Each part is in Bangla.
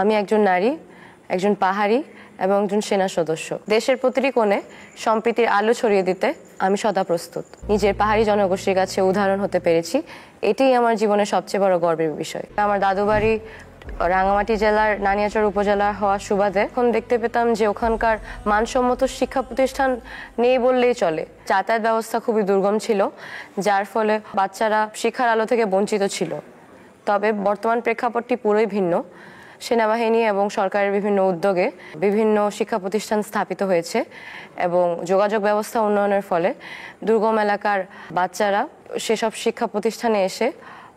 আমি একজন নারী, একজন পাহাড়ি এবং একজন সেনা সদস্য। দেশের প্রতিটি কোণে সম্প্রীতির আলো ছড়িয়ে দিতে আমি সদা প্রস্তুত। নিজের পাহাড়ি জনগোষ্ঠীর কাছে উদাহরণ হতে পেরেছি, এটাই আমার জীবনের সবচেয়ে বড় গর্বের বিষয়। আমার দাদু বাড়ি রাঙ্গামাটি জেলার নানিয়াচর উপজেলার হওয়ার সুবাদে এখন দেখতে পেতাম যে ওখানকার মানসম্মত শিক্ষা প্রতিষ্ঠান নেই বললেই চলে। যাতায়াত ব্যবস্থা খুবই দুর্গম ছিল, যার ফলে বাচ্চারা শিক্ষার আলো থেকে বঞ্চিত ছিল। তবে বর্তমান প্রেক্ষাপটটি পুরোই ভিন্ন। সেনাবাহিনী এবং সরকারের বিভিন্ন উদ্যোগে বিভিন্ন শিক্ষা প্রতিষ্ঠান স্থাপিত হয়েছে এবং যোগাযোগ ব্যবস্থা উন্নয়নের ফলে দুর্গম এলাকার বাচ্চারা সেসব শিক্ষা প্রতিষ্ঠানে এসে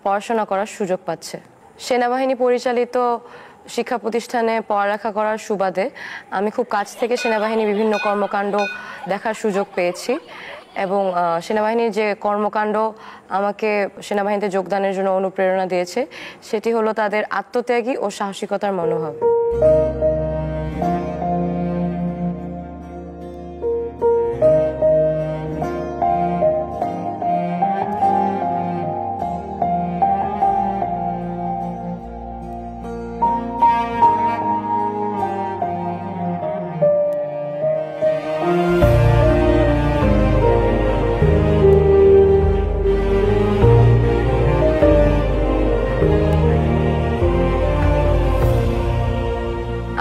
পড়াশোনা করার সুযোগ পাচ্ছে। সেনাবাহিনী পরিচালিত শিক্ষা প্রতিষ্ঠানে পড়ালেখা করার সুবাদে আমি খুব কাছ থেকে সেনাবাহিনীর বিভিন্ন কর্মকাণ্ড দেখার সুযোগ পেয়েছি এবং সেনাবাহিনীর যে কর্মকাণ্ড আমাকে সেনাবাহিনীতে যোগদানের জন্য অনুপ্রেরণা দিয়েছে, সেটি হলো তাদের আত্মত্যাগী ও সাহসিকতার মনোভাব।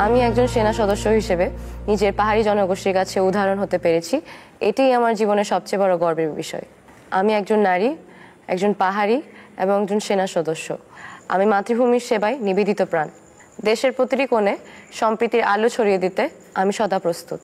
আমি একজন সেনা সদস্য হিসেবে নিজের পাহাড়ি জনগোষ্ঠীর কাছে উদাহরণ হতে পেরেছি, এটাই আমার জীবনের সবচেয়ে বড় গর্বের বিষয়। আমি একজন নারী, একজন পাহাড়ি এবং একজন সেনা সদস্য। আমি মাতৃভূমির সেবায় নিবেদিত প্রাণ। দেশের প্রতিটি কোণে সম্প্রীতির আলো ছড়িয়ে দিতে আমি সদা প্রস্তুত।